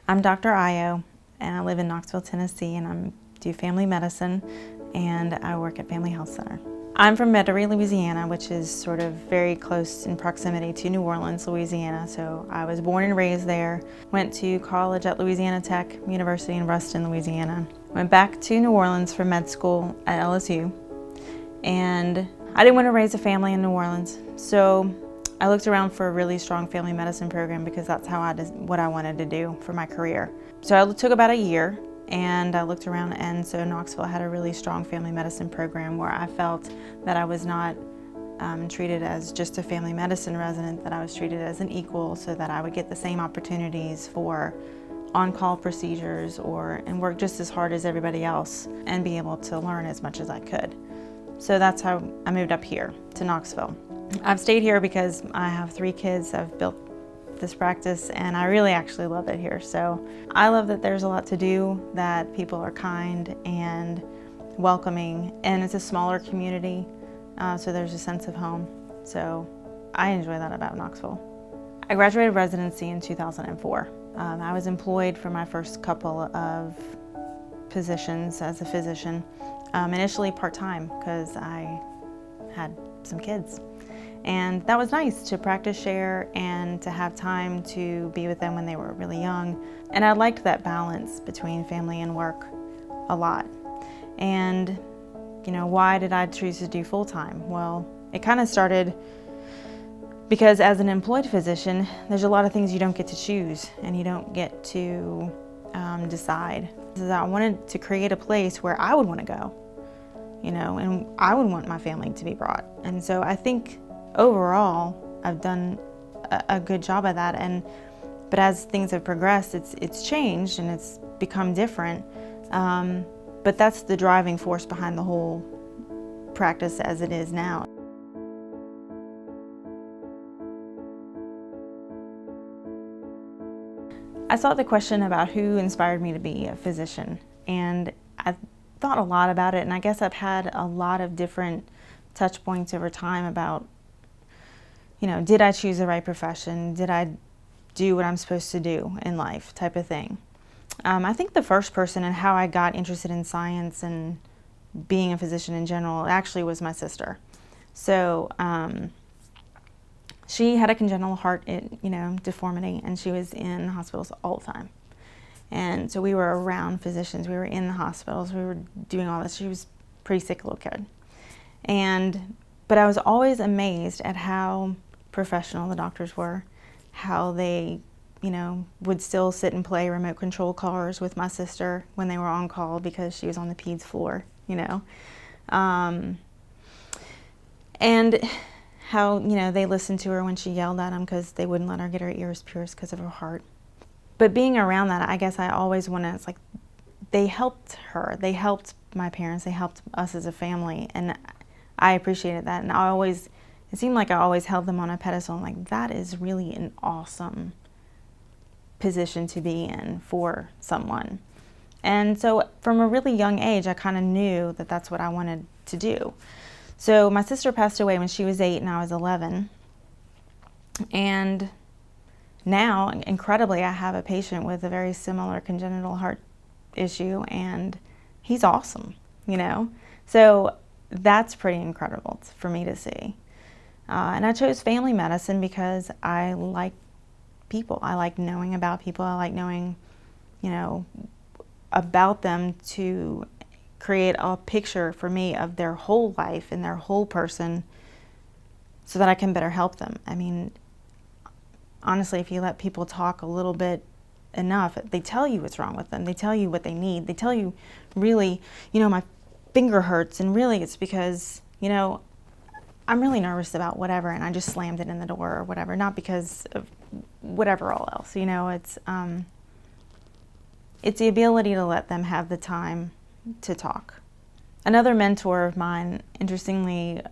I'm Dr. Ayo, and I live in Knoxville, Tennessee, and I do family medicine, and I work at Family Health Center. I'm from Metairie, Louisiana, which is sort of very close in proximity to New Orleans, Louisiana. So I was born and raised there, went to college at Louisiana Tech University in Ruston, Louisiana. Went back to New Orleans for med school at LSU, and I didn't want to raise a family in New Orleans. So I looked around for a really strong family medicine program because that's what I wanted to do for my career. So I took about a year and I looked around, and so Knoxville had a really strong family medicine program where I felt that I was not treated as just a family medicine resident, that I was treated as an equal, so that I would get the same opportunities for on-call procedures and work just as hard as everybody else and be able to learn as much as I could. So that's how I moved up here to Knoxville. I've stayed here because I have 3 kids. I've built this practice and I really actually love it here. So I love that there's a lot to do, that people are kind and welcoming, and it's a smaller community, so there's a sense of home. So I enjoy that about Knoxville. I graduated residency in 2004. I was employed for my first couple of positions as a physician, initially part-time because I had some kids. And that was nice to practice share and to have time to be with them when they were really young. And I liked that balance between family and work a lot. And, you know, why did I choose to do full-time? Well, it kind of started because as an employed physician, there's a lot of things you don't get to choose and you don't get to decide. I wanted to create a place where I would want to go, you know, and I would want my family to be brought. And so I think overall, I've done a good job of that, but as things have progressed, it's changed and it's become different. But that's the driving force behind the whole practice as it is now. I saw the question about who inspired me to be a physician, and I thought a lot about it, and I guess I've had a lot of different touch points over time about, you know, did I choose the right profession? Did I do what I'm supposed to do in life, type of thing. I think the first person and how I got interested in science and being a physician in general actually was my sister. So she had a congenital heart, deformity, and she was in hospitals all the time. And so we were around physicians. We were in the hospitals. We were doing all this. She was a pretty sick little kid. But I was always amazed at how professional the doctors were, how they, would still sit and play remote control cars with my sister when they were on call because she was on the peds floor, and how, they listened to her when she yelled at them because they wouldn't let her get her ears pierced because of her heart. But being around that, I guess I always it's like, they helped her, they helped my parents, they helped us as a family, and I appreciated that. And it seemed like I always held them on a pedestal. I'm like, that is really an awesome position to be in for someone. And so from a really young age, I kind of knew that that's what I wanted to do. So my sister passed away when she was 8 and I was 11. And now, incredibly, I have a patient with a very similar congenital heart issue, and he's awesome, So that's pretty incredible for me to see. And I chose family medicine because I like people. I like knowing about people. I like knowing, about them to create a picture for me of their whole life and their whole person so that I can better help them. I mean, honestly, if you let people talk a little bit enough, they tell you what's wrong with them. They tell you what they need. They tell you, really, my finger hurts, and really it's because, I'm really nervous about whatever, and I just slammed it in the door or whatever, not because of whatever all else. It's the ability to let them have the time to talk. Another mentor of mine, interestingly,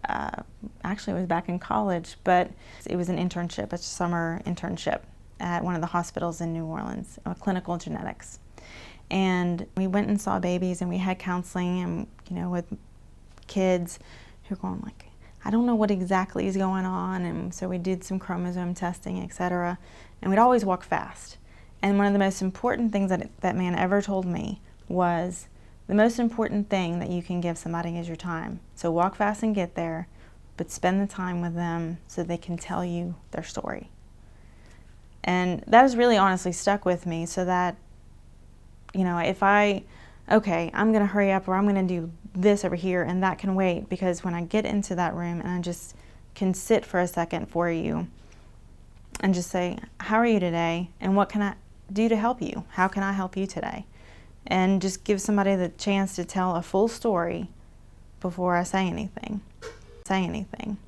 actually was back in college, but it was an internship, a summer internship at one of the hospitals in New Orleans, clinical genetics. And we went and saw babies, and we had counseling, and with kids who are going like, I don't know what exactly is going on, and so we did some chromosome testing, etc. And we'd always walk fast. And one of the most important things that man ever told me was, the most important thing that you can give somebody is your time. So walk fast and get there, but spend the time with them so they can tell you their story. And that has really honestly stuck with me, so that, you know, if I'm going to hurry up, or I'm going to do this over here, and that can wait, because when I get into that room and I just can sit for a second for you and just say, how are you today? And what can I do to help you? How can I help you today? And just give somebody the chance to tell a full story before I say anything. Say anything.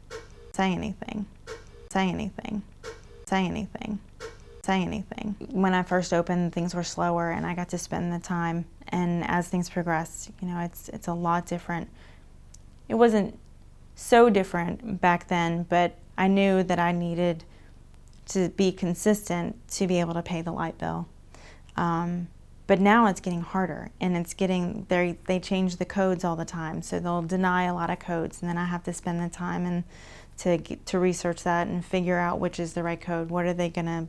Say anything. Say anything. Say anything. Say anything. When I first opened, things were slower and I got to spend the time. And as things progressed, you know, it's a lot different. It wasn't so different back then, but I knew that I needed to be consistent to be able to pay the light bill. But now it's getting harder, and it's getting, they change the codes all the time, so they'll deny a lot of codes, and then I have to spend the time and to research that and figure out which is the right code, what are they gonna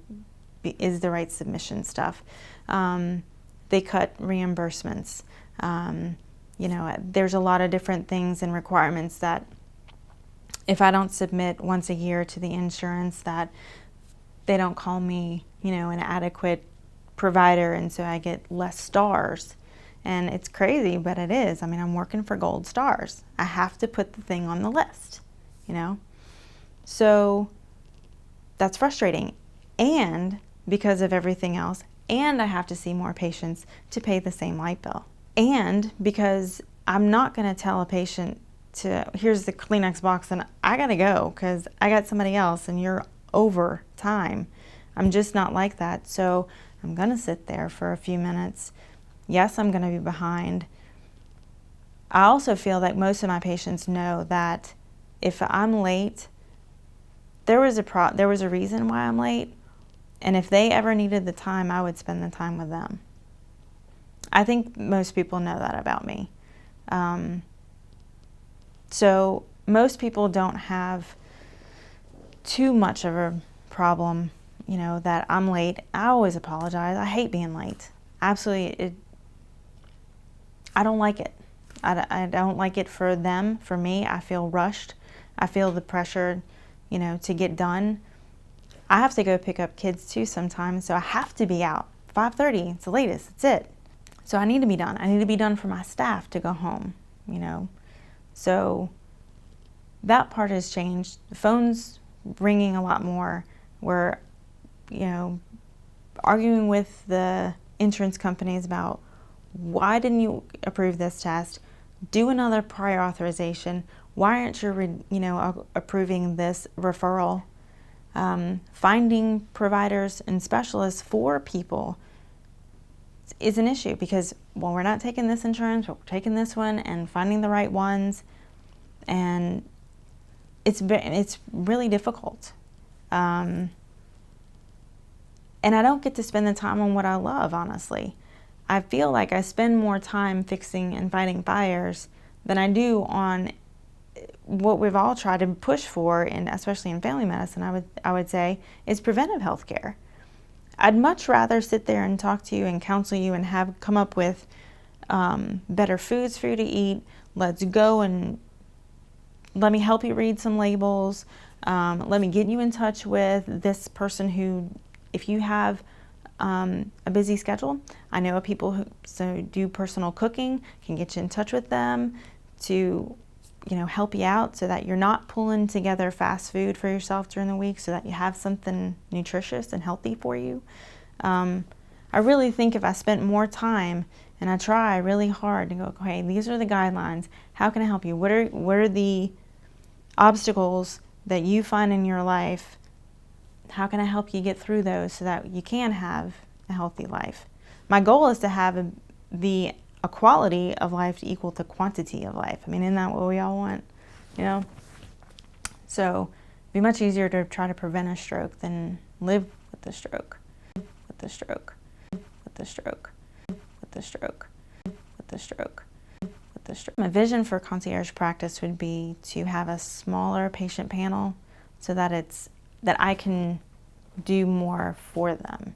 be, is the right submission stuff. They cut reimbursements. You know, there's a lot of different things and requirements that if I don't submit once a year to the insurance, that they don't call me, you know, an adequate provider, and so I get less stars. And it's crazy, but it is. I mean, I'm working for gold stars. I have to put the thing on the list, you know? So that's frustrating. And because of everything else, and I have to see more patients to pay the same light bill. And because I'm not gonna tell a patient to, here's the Kleenex box and I gotta go because I got somebody else and you're over time. I'm just not like that. So I'm gonna sit there for a few minutes. Yes, I'm gonna be behind. I also feel that most of my patients know that if I'm late, there was a reason why I'm late, and if they ever needed the time, I would spend the time with them. I think most people know that about me. So most people don't have too much of a problem, you know, that I'm late. I always apologize. I hate being late. Absolutely. I don't like it. I don't like it for them. For me, I feel rushed. I feel the pressure, you know, to get done. I have to go pick up kids too sometimes, so I have to be out. 5:30, it's the latest, that's it. So I need to be done. I need to be done for my staff to go home, you know. So that part has changed. The phone's ringing a lot more. We're, you know, arguing with the insurance companies about, why didn't you approve this test? Do another prior authorization. Why aren't you, you know, approving this referral? Finding providers and specialists for people is an issue, because, well, we're not taking this insurance, but we're taking this one, and finding the right ones, and it's really difficult. And I don't get to spend the time on what I love, honestly. I feel like I spend more time fixing and fighting fires than I do on what we've all tried to push for, and especially in family medicine, I would say, is preventive health care. I'd much rather sit there and talk to you and counsel you and come up with better foods for you to eat. Let's go and let me help you read some labels. Let me get you in touch with this person who, if you have a busy schedule, I know people who do personal cooking, can get you in touch with them to, you know, help you out so that you're not pulling together fast food for yourself during the week, so that you have something nutritious and healthy for you. I really think if I spent more time and I try really hard to go, okay, these are the guidelines, how can I help you? What are the obstacles that you find in your life? How can I help you get through those so that you can have a healthy life? My goal is to have a quality of life equal to quantity of life. I mean, isn't that what we all want? You know? So it'd be much easier to try to prevent a stroke than live with the stroke. With the stroke. With the stroke. With the stroke. With the stroke. With the stroke. My vision for concierge practice would be to have a smaller patient panel so that I can do more for them.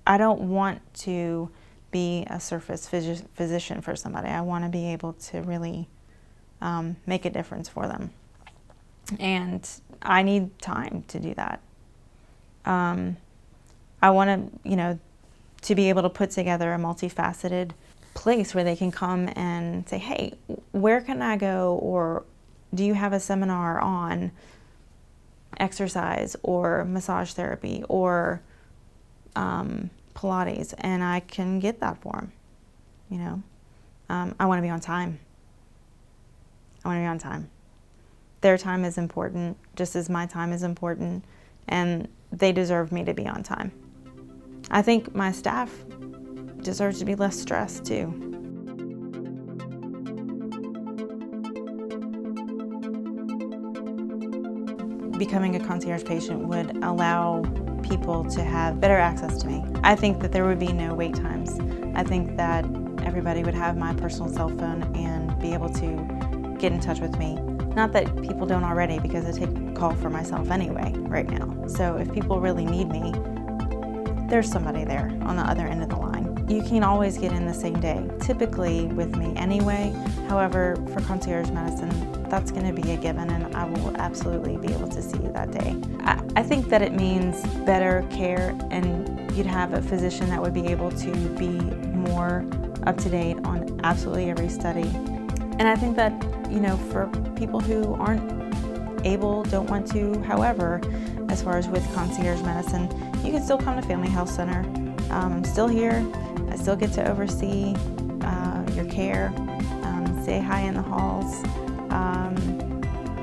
I don't want to be a surface physician for somebody. I want to be able to really make a difference for them. And I need time to do that. I want to, to be able to put together a multifaceted place where they can come and say, hey, where can I go? Or do you have a seminar on exercise or massage therapy or Pilates? And I can get that for them, I want to be on time. I want to be on time. Their time is important, just as my time is important, and they deserve me to be on time. I think my staff deserves to be less stressed too. Becoming a concierge patient would allow people to have better access to me. I think that there would be no wait times. I think that everybody would have my personal cell phone and be able to get in touch with me. Not that people don't already, because I take a call for myself anyway right now. So if people really need me, there's somebody there on the other end of the line. You can always get in the same day, typically with me anyway. However, for concierge medicine, that's going to be a given, and I will absolutely be able to see you that day. I think that it means better care, and you'd have a physician that would be able to be more up to date on absolutely every study. And I think that, for people who aren't able, don't want to, however, as far as with concierge medicine, you can still come to Family Health Center. I'm still here. I still get to oversee your care, say hi in the halls,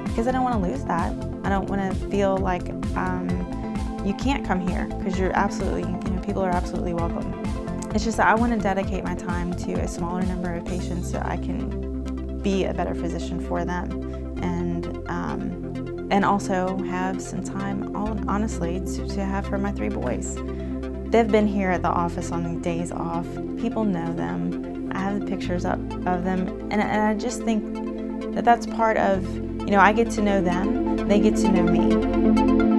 because I don't want to lose that. I don't want to feel like you can't come here, because you're absolutely, people are absolutely welcome. It's just that I want to dedicate my time to a smaller number of patients so I can be a better physician for them, and also have some time, honestly, to have for my 3 boys. They've been here at the office on days off. People know them. I have the pictures up of them, and I just think that that's part of, I get to know them, they get to know me.